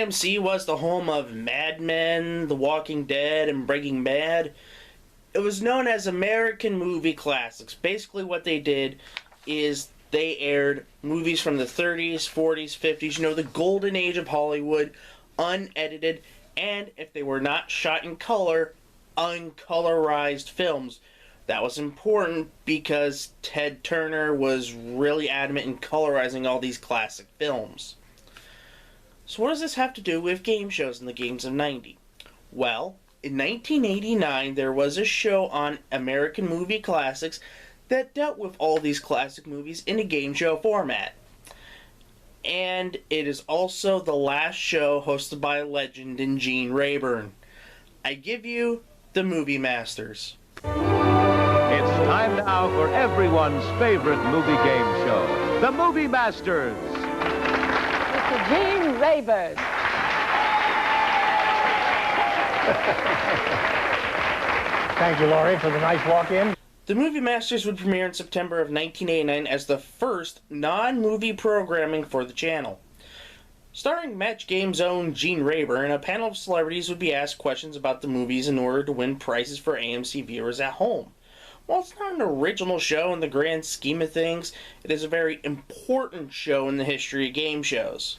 AMC was the home of Mad Men, The Walking Dead, and Breaking Bad, it was known as American Movie Classics. Basically what they did is they aired movies from the 30s, 40s, 50s, the golden age of Hollywood, unedited, and if they were not shot in color, uncolorized films. That was important because Ted Turner was really adamant in colorizing all these classic films. So what does this have to do with game shows in the games of '90? Well, in 1989 there was a show on American Movie Classics that dealt with all these classic movies in a game show format. And it is also the last show hosted by a legend in Gene Rayburn. I give you the Movie Masters. It's time now for everyone's favorite movie game show, the Movie Masters. Mr. Gene Rayburn. Thank you, Laurie, for the nice walk-in. The Movie Masters would premiere in September of 1989 as the first non-movie programming for the channel. Starring Match Game's own Gene Rayburn, a panel of celebrities would be asked questions about the movies in order to win prizes for AMC viewers at home. While it's not an original show in the grand scheme of things, it is a very important show in the history of game shows.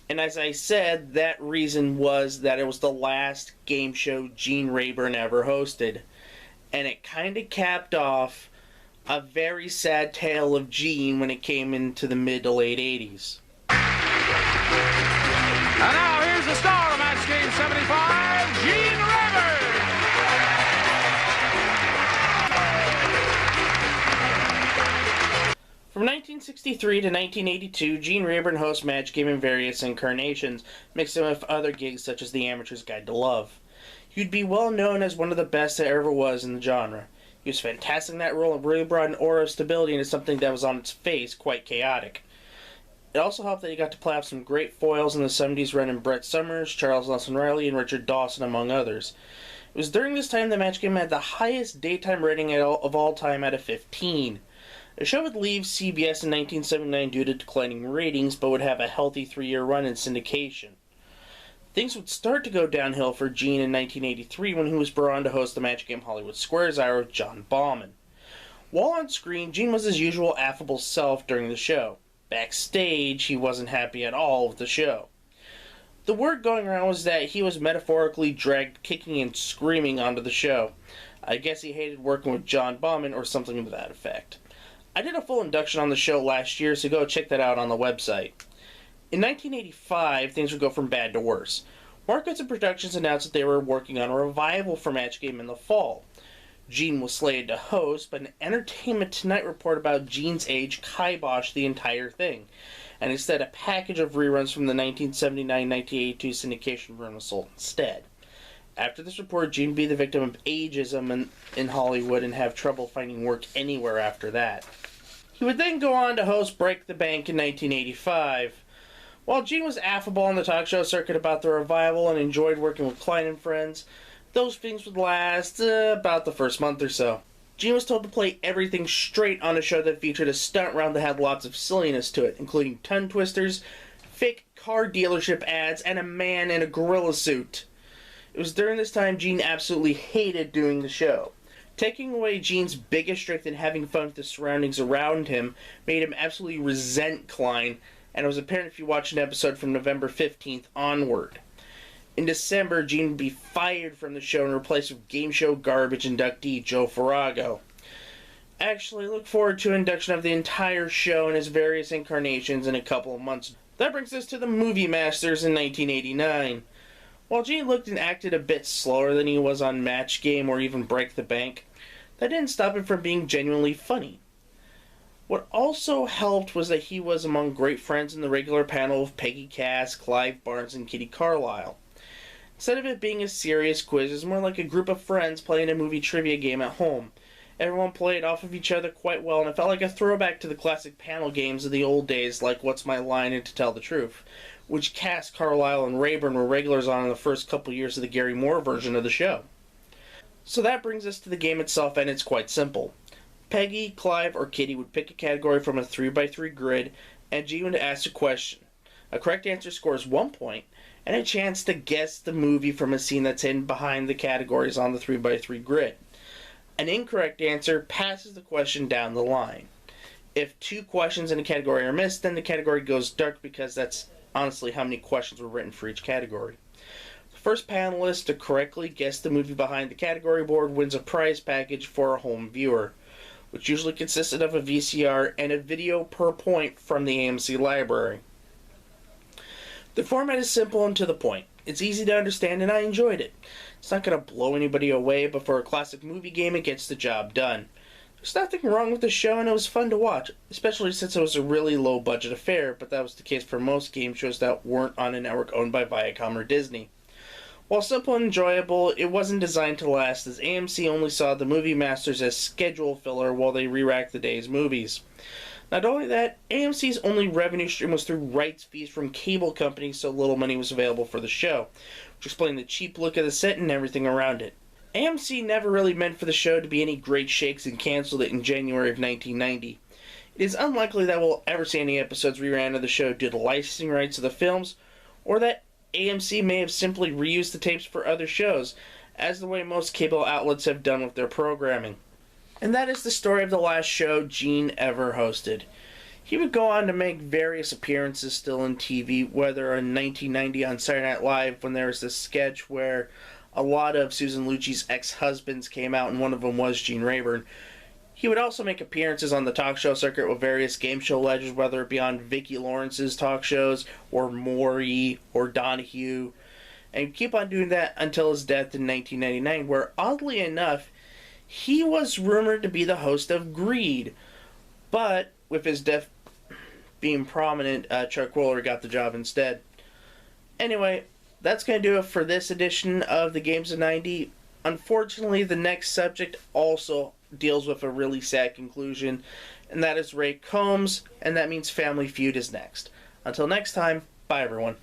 And as I said, that reason was that it was the last game show Gene Rayburn ever hosted. And it kind of capped off a very sad tale of Gene when it came into the mid to late 80s. And now here's the star of Match Game 75, Gene Rayburn. From 1963 to 1982, Gene Rayburn hosts Match Game in various incarnations, mixing with other gigs such as The Amateur's Guide to Love. He would be well known as one of the best there ever was in the genre. He was fantastic in that role and really brought an aura of stability into something that was on its face quite chaotic. It also helped that he got to play off some great foils in the 70s run in Brett Summers, Charles Nelson Riley, and Richard Dawson, among others. It was during this time that Match Game had the highest daytime rating of all time at a 15. The show would leave CBS in 1979 due to declining ratings, but would have a healthy 3-year run in syndication. Things would start to go downhill for Gene in 1983 when he was brought on to host the Match Game Hollywood Squares hour with John Bauman. While on screen, Gene was his usual affable self during the show. Backstage, he wasn't happy at all with the show. The word going around was that he was metaphorically dragged kicking and screaming onto the show. I guess he hated working with John Bauman or something to that effect. I did a full induction on the show last year, so go check that out on the website. In 1985, things would go from bad to worse. Mark Goodson Productions announced that they were working on a revival for Match Game in the fall. Gene was slated to host, but an Entertainment Tonight report about Gene's age kiboshed the entire thing, and instead a package of reruns from the 1979-1982 syndication run was sold instead. After this report, Gene would be the victim of ageism in Hollywood and have trouble finding work anywhere after that. He would then go on to host Break the Bank in 1985. While Gene was affable on the talk show circuit about the revival and enjoyed working with Klein and friends, those things would last about the first month or so. Gene was told to play everything straight on a show that featured a stunt round that had lots of silliness to it, including tongue twisters, fake car dealership ads, and a man in a gorilla suit. It was during this time Gene absolutely hated doing the show. Taking away Gene's biggest strength in having fun with the surroundings around him made him absolutely resent Klein, and it was apparent if you watched an episode from November 15th onward. In December, Gene would be fired from the show and replaced with game show garbage inductee Joe Farago. Actually, look forward to an induction of the entire show in its various incarnations in a couple of months. That brings us to the Movie Masters in 1989. While Gene looked and acted a bit slower than he was on Match Game or even Break the Bank, that didn't stop him from being genuinely funny. What also helped was that he was among great friends in the regular panel of Peggy Cass, Clive Barnes, and Kitty Carlisle. Instead of it being a serious quiz, it was more like a group of friends playing a movie trivia game at home. Everyone played off of each other quite well, and it felt like a throwback to the classic panel games of the old days, like What's My Line and To Tell the Truth, which Cass, Carlisle, and Rayburn were regulars on in the first couple years of the Gary Moore version of the show. So that brings us to the game itself, and it's quite simple. Peggy, Clive, or Kitty would pick a category from a 3x3 grid, and Gene would ask a question. A correct answer scores 1 point, and a chance to guess the movie from a scene that's hidden behind the categories on the 3x3 grid. An incorrect answer passes the question down the line. If 2 questions in a category are missed, then the category goes dark because that's honestly how many questions were written for each category. The first panelist to correctly guess the movie behind the category board wins a prize package for a home viewer, which usually consisted of a VCR and a video per point from the AMC library. The format is simple and to the point. It's easy to understand and I enjoyed it. It's not going to blow anybody away, but for a classic movie game, it gets the job done. There's nothing wrong with the show and it was fun to watch, especially since it was a really low budget affair, but that was the case for most game shows that weren't on a network owned by Viacom or Disney. While simple and enjoyable, it wasn't designed to last, as AMC only saw the movie masters as schedule filler while they re-racked the day's movies. Not only that, AMC's only revenue stream was through rights fees from cable companies, so little money was available for the show, which explained the cheap look of the set and everything around it. AMC never really meant for the show to be any great shakes and canceled it in January of 1990. It is unlikely that we'll ever see any episodes reran of the show due to licensing rights of the films, or that AMC may have simply reused the tapes for other shows, as the way most cable outlets have done with their programming. And that is the story of the last show Gene ever hosted. He would go on to make various appearances still in TV, whether in 1990 on Saturday Night Live when there was this sketch where a lot of Susan Lucci's ex-husbands came out and one of them was Gene Rayburn. He would also make appearances on the talk show circuit with various game show legends, whether it be on Vicki Lawrence's talk shows, or Maury, or Donahue, and keep on doing that until his death in 1999, where, oddly enough, he was rumored to be the host of Greed, but with his death being prominent, Chuck Woolery got the job instead. Anyway, that's going to do it for this edition of the Games of 90. Unfortunately, the next subject also deals with a really sad conclusion, and that is Ray Combs, and that means Family Feud is next. Until next time, bye everyone.